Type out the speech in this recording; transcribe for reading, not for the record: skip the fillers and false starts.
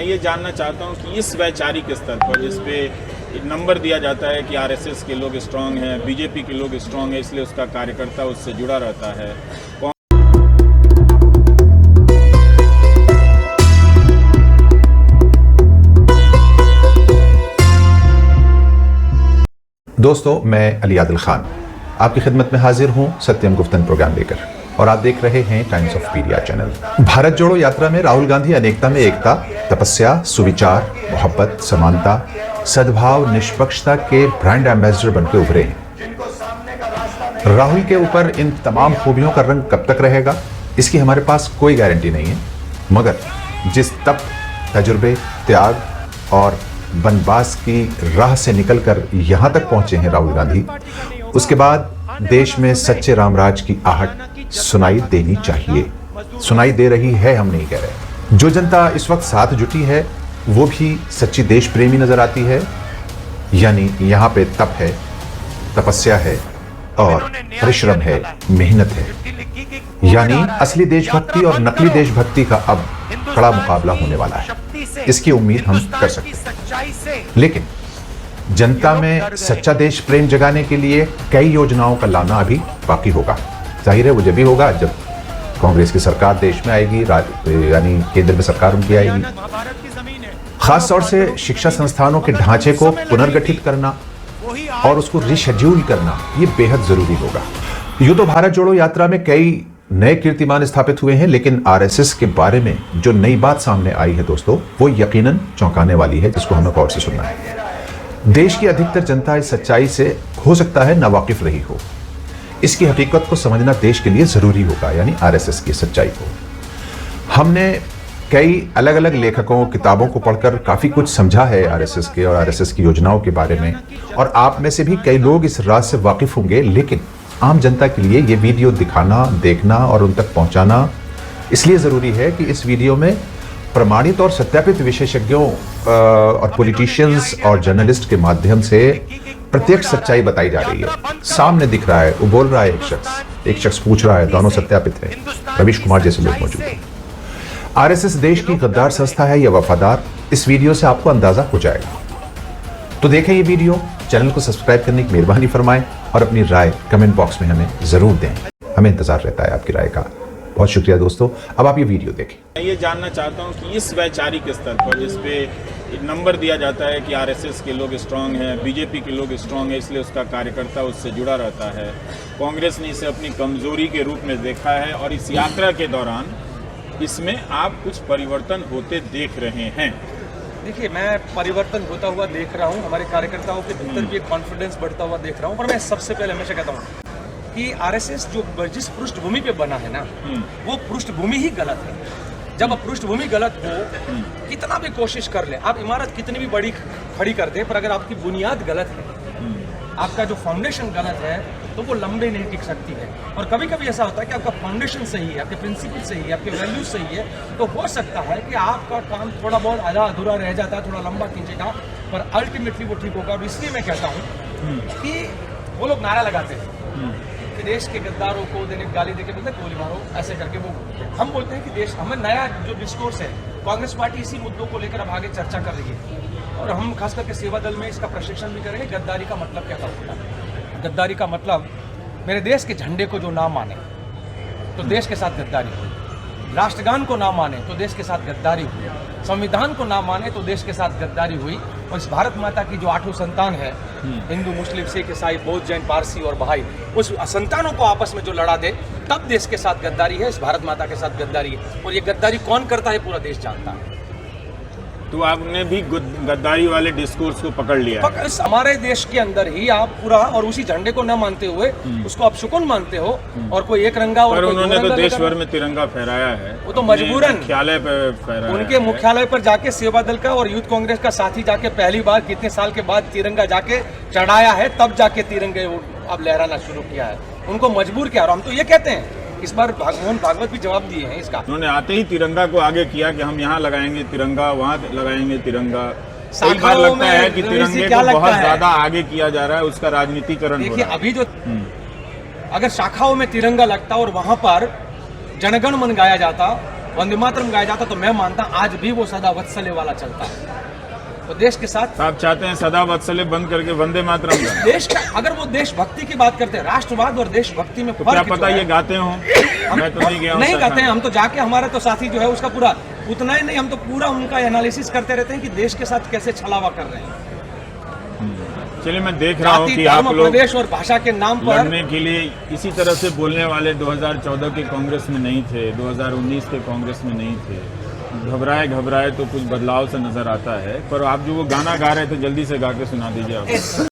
ये जानना चाहता हूँ कि इस वैचारिक स्तर पर जिस पे नंबर दिया जाता है कि आरएसएस के लोग स्ट्रांग हैं, बीजेपी के लोग स्ट्रांग हैं, इसलिए उसका कार्यकर्ता उससे जुड़ा रहता है। दोस्तों, मैं अली आदिल खान आपकी खिदमत में हाजिर हूं सत्यम गुफ्तन प्रोग्राम लेकर, और आप देख रहे हैं टाइम्स ऑफ पीरिया चैनल। भारत जोड़ो यात्रा में राहुल गांधी अनेकता में एकता, तपस्या, सुविचार, मोहब्बत, समानता, सद्भाव, निष्पक्षता के ब्रांड एम्बेसडर बनकर उभरे हैं। राहुल के ऊपर इन तमाम खूबियों का रंग कब तक रहेगा, इसकी हमारे पास कोई गारंटी नहीं है, मगर जिस तप, तजुर्बे, त्याग और बनवास की राह से निकलकर यहां तक पहुंचे हैं राहुल गांधी, उसके बाद देश में सच्चे रामराज की आहट सुनाई देनी चाहिए। सुनाई दे रही है, हम नहीं कह रहे। जो जनता इस वक्त साथ जुटी है वो भी सच्ची देश प्रेमी नजर आती है, यानी यहां पे तप है, तपस्या है और परिश्रम है, मेहनत है, यानी असली देशभक्ति और नकली देशभक्ति का अब कड़ा मुकाबला होने वाला है, इसकी उम्मीद हम कर सकते हैं। लेकिन जनता में सच्चा देश प्रेम जगाने के लिए कई योजनाओं का लाना अभी बाकी होगा। जाहिर है वो जब भी होगा जब कांग्रेस की सरकार देश में आएगी, यानी केंद्र में सरकार उनकी आएगी। खास तौर से शिक्षा संस्थानों के ढांचे को पुनर्गठित करना और उसको रिशेड्यूल करना ये बेहद जरूरी होगा। यूं तो भारत जोड़ो यात्रा में कई नए कीर्तिमान स्थापित हुए हैं, लेकिन आरएसएस के बारे में जो नई बात सामने आई है दोस्तों, वो यकीनन चौंकाने वाली है, जिसको हमें गौर से सुनना है। देश की अधिकतर जनता इस सच्चाई से हो सकता है नावाकिफ रही हो। इसकी हकीकत को समझना देश के लिए जरूरी होगा, यानी आरएसएस की सच्चाई को। हमने कई अलग अलग लेखकों, किताबों को पढ़कर काफी कुछ समझा है आरएसएस के और आरएसएस की योजनाओं के बारे में, और आप में से भी कई लोग इस राज से वाकिफ होंगे। लेकिन आम जनता के लिए ये वीडियो दिखाना, देखना और उन तक पहुंचाना इसलिए जरूरी है कि इस वीडियो में प्रमाणित और सत्यापित विशेषज्ञों और पॉलिटिशियंस और जर्नलिस्ट के माध्यम से प्रत्यक्ष सच्चाई बताई जा रही है। सामने दिख रहा है, वो बोल रहा है एक शख्स पूछ रहा है, दोनों सत्यापित हैं। रवीश कुमार जैसे लोग मौजूद हैं। आरएसएस देश की गद्दार संस्था है या वफादार, इस वीडियो से आपको अंदाजा हो जाएगा। तो देखें ये वीडियो, चैनल को सब्सक्राइब करने की मेहरबानी फरमाएं और अपनी राय कमेंट बॉक्स में हमें जरूर दें। हमें इंतजार रहता है आपकी राय का। बहुत शुक्रिया दोस्तों। अब आप ये वीडियो देखें। मैं ये जानना चाहता हूँ कि इस वैचारिक स्तर पर जिस पे नंबर दिया जाता है कि आरएसएस के लोग स्ट्रांग हैं, बीजेपी के लोग स्ट्रांग हैं, इसलिए उसका कार्यकर्ता उससे जुड़ा रहता है। कांग्रेस ने इसे अपनी कमजोरी के रूप में देखा है और इस यात्रा के दौरान इसमें आप कुछ परिवर्तन होते देख रहे हैं। देखिए, मैं परिवर्तन होता हुआ देख रहा हूँ, हमारे कार्यकर्ताओं के भीतर भी एक कॉन्फिडेंस बढ़ता हुआ देख रहा हूँ। पर मैं सबसे पहले हमेशा कहता हूँ कि आरएसएस जो जिस पृष्ठभूमि पे बना है ना, वो पृष्ठभूमि ही गलत है। जब पृष्ठभूमि गलत हो, कितना भी कोशिश कर ले, आप इमारत कितनी भी बड़ी खड़ी कर दे, पर अगर आपकी बुनियाद गलत है, आपका जो फाउंडेशन गलत है, तो वो लंबे नहीं टिक सकती है। और कभी कभी ऐसा होता है कि आपका फाउंडेशन सही है, आपके प्रिंसिपल सही है, आपके वैल्यूज सही है, तो हो सकता है कि आपका काम थोड़ा बहुत आधा अधूरा रह जाता है, थोड़ा लंबा खींचेगा, पर अल्टीमेटली वो ठीक होगा। और इसलिए मैं कहता हूँ कि वो लोग नारा लगाते हैं कि देश के गद्दारों को देने गाली देके बोलते गोली मारो, ऐसे करके वो हम बोलते हैं कि देश हमें नया जो डिस्कोर्स है, कांग्रेस पार्टी इसी मुद्दों को लेकर अब आगे चर्चा कर रही है, और हम खास करके सेवा दल में इसका प्रशिक्षण भी करेंगे। गद्दारी का मतलब क्या होता है? गद्दारी का मतलब मेरे देश के झंडे को जो ना माने तो देश के साथ गद्दारी हुई, राष्ट्रगान को ना माने तो देश के साथ गद्दारी हुई, संविधान को ना माने तो देश के साथ गद्दारी हुई। और इस भारत माता की जो 8 संतान है, हिंदू, मुस्लिम, सिख, ईसाई, बौद्ध, जैन, पारसी और बहाई, उस संतानों को आपस में जो लड़ा दे, तब देश के साथ गद्दारी है, इस भारत माता के साथ गद्दारी है। और ये गद्दारी कौन करता है, पूरा देश जानता है। तो आपने भी गद्दारी वाले डिस्कोर्स को पकड़ लिया है। इस हमारे देश के अंदर ही आप पूरा, और उसी झंडे को न मानते हुए उसको आप शुकुन मानते हो, और कोई एक रंगा और उन्होंने तो देश भर में तिरंगा फहराया है। वो तो मजबूरन मुख्यालय पे फहराया, उनके मुख्यालय पर जाके सेवा दल का और यूथ कांग्रेस का साथी जाके पहली बार कितने साल के बाद तिरंगा जाके चढ़ाया है, तब जाके तिरंगे अब लहराना शुरू किया है। उनको मजबूर किया। और हम तो ये कहते हैं, इस बार मोहन भागवत भी जवाब दिए हैं इसका। उन्होंने आते ही तिरंगा को आगे किया कि हम यहाँ लगाएंगे तिरंगा, वहाँ लगाएंगे तिरंगा। कई बार लगता है कि तिरंगे को बहुत ज्यादा आगे किया जा रहा है, उसका राजनीतिकरण। देखिए, अभी जो अगर शाखाओं में तिरंगा लगता और वहां पर जनगण मन गाया जाता, वंदे मातरम गाया जाता, तो मैं मानता आज भी वो सदा वत्सल्य वाला चलता है। तो देश के साथ आप चाहते हैं सदा वत्सल्य बंद करके वंदे मातरम गाएं? देश का, अगर वो देशभक्ति की बात करते हैं, राष्ट्रवाद और देशभक्ति में तो क्या फर्क पता जो है, ये गाते हों? मैं तो नहीं गया हूं नहीं शाखा कहते हैं, में। हम तो जाके हमारा तो साथी जो है उसका पूरा उतना ही नहीं, हम तो पूरा उनका एनालिसिस करते रहते हैं कि देश के साथ कैसे छलावा कर रहे हैं। चलिए मैं देख रहा हूँ जाति, कि आप धर्म, लोग प्रदेश और भाषा के नाम पर लड़ने के लिए इसी तरह से बोलने वाले 2014 के कांग्रेस में नहीं थे, 2019 के कांग्रेस में नहीं थे। घबराए तो कुछ बदलाव से नजर आता है। पर आप जो वो गाना गा रहे थे, जल्दी से गा के सुना दीजिए आप।